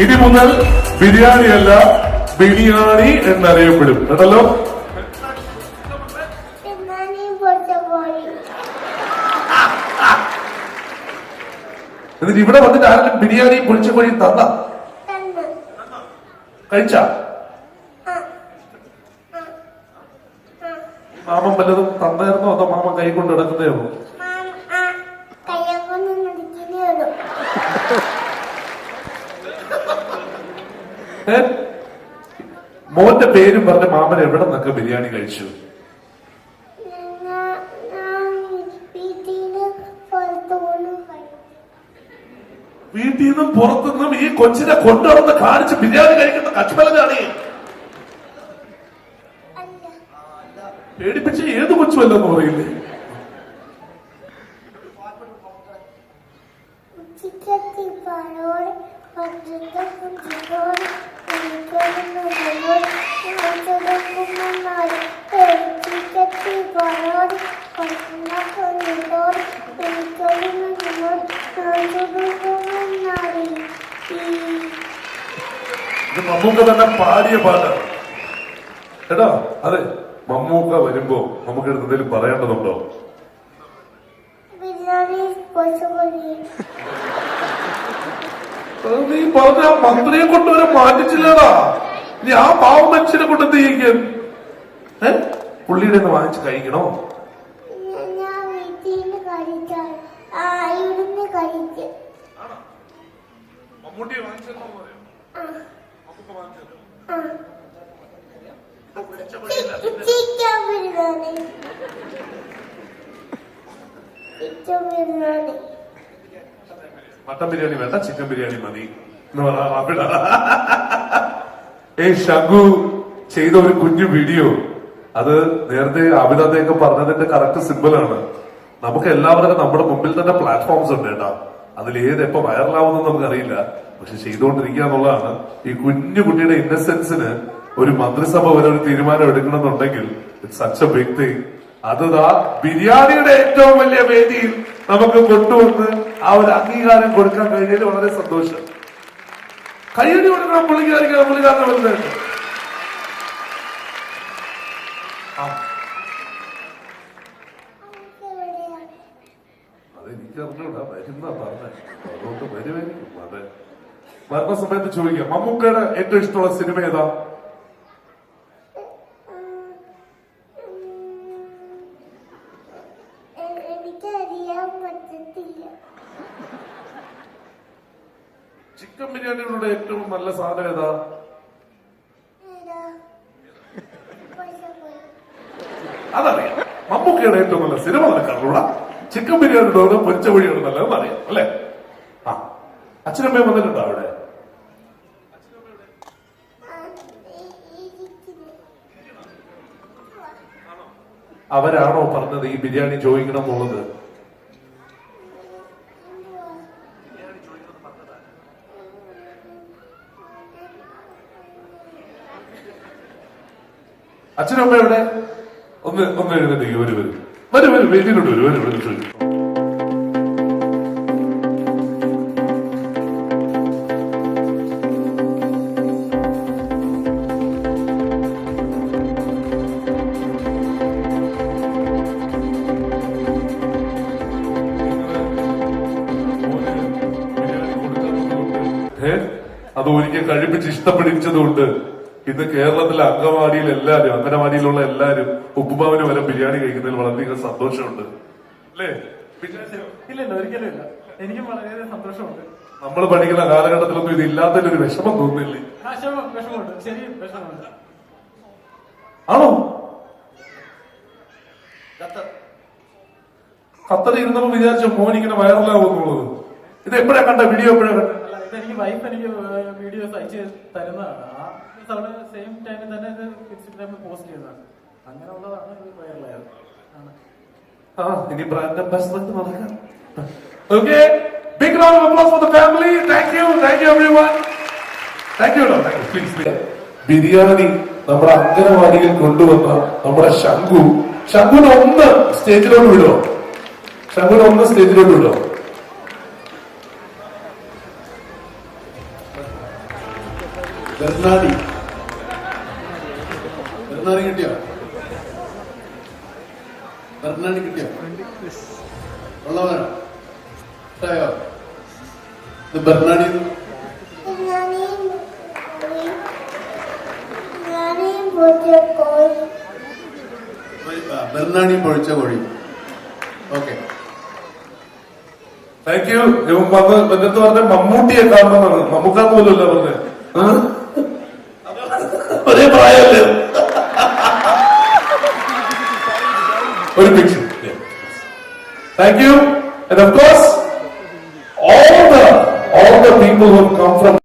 ഇനി മുതൽ ബിരിയാണിയല്ല ബിരിയാണി എന്നറിയപ്പെടും കേട്ടല്ലോ. എന്നിട്ട് ഇവിടെ വന്നിട്ട് ആരെങ്കിലും ബിരിയാണി പൊളിച്ച കോഴി തന്ന കഴിച്ച മാമൻ വല്ലതും തന്നായിരുന്നോ അതോ മാമൻ കൈ കൊണ്ട് നടക്കുന്നേ ഉള്ളൂ? മോന്റെ പേരും പറഞ്ഞ മാമൻ എവിടെ നിന്നൊക്കെ ബിരിയാണി കഴിച്ചു? വീട്ടിൽ നിന്നും പുറത്തുനിന്നും ഈ കൊച്ചിനെ കൊണ്ടുവന്ന് കാണിച്ച് ബിരിയാണി കഴിക്കുന്ന കച്ചുമലനാണ്. പേടിപ്പിച്ച് ഏത് കൊച്ചുമല്ലെന്ന് പറയില്ലേ? ഇത് മമ്മൂക്ക തന്നെ പാടിയ പാട്ടാണ് കേട്ടോ. അതെ, മമ്മൂക്ക വരുമ്പോ നമുക്ക് എന്തെങ്കിലും പറയേണ്ടതുണ്ടോ? നീ പറഞ്ഞ മന്ത്രിയെ കൊണ്ടുവരെ മാറ്റിച്ചില്ലടാ. നീ ആ പാവം മനുഷ്യനെ കൊണ്ട് എന്ത് ചെയ്യിക്കാൻ? പുള്ളിയുടെ നിന്ന് വാങ്ങിച്ച് കഴിക്കണോ? മമ്മൂട്ടിയെ വാങ്ങിച്ചോ? മട്ടൻ ബിരിയാണി വേണ്ട, ചിക്കൻ ബിരിയാണി മതി എന്ന് പറഞ്ഞ ഷഗു ചെയ്ത ഒരു കുഞ്ഞു വീഡിയോ. അത് നേരത്തെ അഭിനന്ദയൊക്കെ പറഞ്ഞതിന്റെ കറക്റ്റ് സിമ്പിളാണ്. നമുക്ക് എല്ലാവർക്കും നമ്മുടെ മുമ്പിൽ തന്നെ പ്ലാറ്റ്ഫോംസ് ഉണ്ട് കേട്ടോ. അതിലേത് എപ്പോ വൈറലാവുമെന്ന് നമുക്കറിയില്ല, പക്ഷെ ചെയ്തുകൊണ്ടിരിക്കുക എന്നുള്ളതാണ്. ഈ കുഞ്ഞു കുട്ടിയുടെ ഇന്നസെൻസിന് ഒരു മന്ത്രിസഭ വരെ ഒരു തീരുമാനം എടുക്കണമെന്നുണ്ടെങ്കിൽ it's such a big thing. അത് ബിരിയാണിയുടെ ഏറ്റവും വലിയ വേദിയിൽ നമുക്ക് കൊണ്ടുവന്ന് ആ ഒരു അംഗീകാരം കൊടുക്കാൻ കഴിഞ്ഞതിൽ വളരെ സന്തോഷം. കയ്യടി കൊടുക്കണം പുള്ളിക്കാരനെ വലുതായിട്ട്. അതെനിക്ക് അറിഞ്ഞൂടാ, വരുന്ന പറഞ്ഞ അതുകൊണ്ട് വരുമായിരിക്കും. അതെ, വരുന്ന സമയത്ത് ചോദിക്കാം. മമ്മൂക്കയുടെ ഏറ്റവും ഇഷ്ടമുള്ള സിനിമ ഏതാ? ചിക്കൻ ബിരിയാണിയുടെ ഏറ്റവും നല്ല സാധനം ഏതാ? അതറിയാം. മമ്മൂക്കയുടെ ഏറ്റവും നല്ല സിനിമ നടക്കാറുള്ള ചിക്കൻ ബിരിയാണിയുടെ പൊരിച്ച വഴിയാണ് നല്ലതെന്ന് അറിയാം അല്ലെ? ആ, അച്ഛനമ്മയും വന്നിട്ടുണ്ടോ അവിടെ? അവരാണോ പറഞ്ഞത് ഈ ബിരിയാണി ചോദിക്കണം എന്നുള്ളത്? അച്ഛനമ്മ എവിടെ? ഒന്ന് എഴുന്നേക്ക്. വരും വീട്ടിലോട്ട് വരും. ചോദിക്കും. അത് ഒരിക്കൽ കഴിപ്പിച്ച് ഇഷ്ടപ്പെടിച്ചതുകൊണ്ട് ഇന്ന് കേരളത്തിലെ അംഗനവാടിയിൽ എല്ലാരും, അംഗനവാടിയിലുള്ള എല്ലാരും ഉപ്പുമാവിന് വരെ ബിരിയാണി കഴിക്കുന്നതിൽ വളരെയധികം സന്തോഷമുണ്ട് അല്ലേ? ഇല്ലല്ലോ, ഒരിക്കലും ഇല്ല. എനിക്കും വളരെയധികം സന്തോഷമുണ്ട്. നമ്മൾ പഠിക്കുന്ന കാലഘട്ടത്തിലൊന്നും ഇത് ഇല്ലാത്തതിലൊരു വിഷമം തോന്നുന്നില്ലേ? വിഷമമുണ്ട്, ശരി, വിഷമമുണ്ട്. ആണോ? ഖത്തറിൽ ഇരുന്നപ്പോ വിചാരിച്ച മോനിങ്ങനെ വൈറലാവുന്നുള്ളത്. ഇത് എപ്പോഴാ കണ്ട? വീഡിയോ എപ്പോഴാ കണ്ട? എനിക്ക് വൈഫ് വീഡിയോസ് അയച്ച് തരുന്നതാണ്. ആ സെയിം ടൈമിൽ തന്നെ ഇത് ഇൻസ്റ്റഗ്രാമിൽ പോസ്റ്റ് ചെയ്തതാണ്. അങ്ങനെയുള്ളതാണ് ഇത് വൈറലായത്. ഇനി ബ്രാൻഡ് അംബാസിഡർ നടക്കാം. Okay, big round of applause for the family. Thank you everyone. Thank you. Please. Biryani നമ്മുടെ അംഗനവാടിയിൽ കൊണ്ടുവന്ന നമ്മുടെ ശംഖുവിനെ ഒന്ന് സ്റ്റേജിലോട്ട് വിടുമോ? ബെർണാഡി കിട്ടിയോ? ബെർണാഡി കിട്ടിയോ? ഉള്ളവരോ? ഇഷ്ടയോ? ഇത് ബെർണാഡി ബെർണാഡി പൊഴിച്ച കോഴി. Okay, thank you. ഇവൻ വന്ന് എന്നിട്ട് പറഞ്ഞ മമ്മൂട്ടിയെ കാണണമെന്നാണ്. മമ്മൂക്കാന്ന് പോലുമല്ല പറഞ്ഞത്. ഒരേ പ്രായമല്ലേ? ഒരു picture. Thank you. And of course, all the people who have come from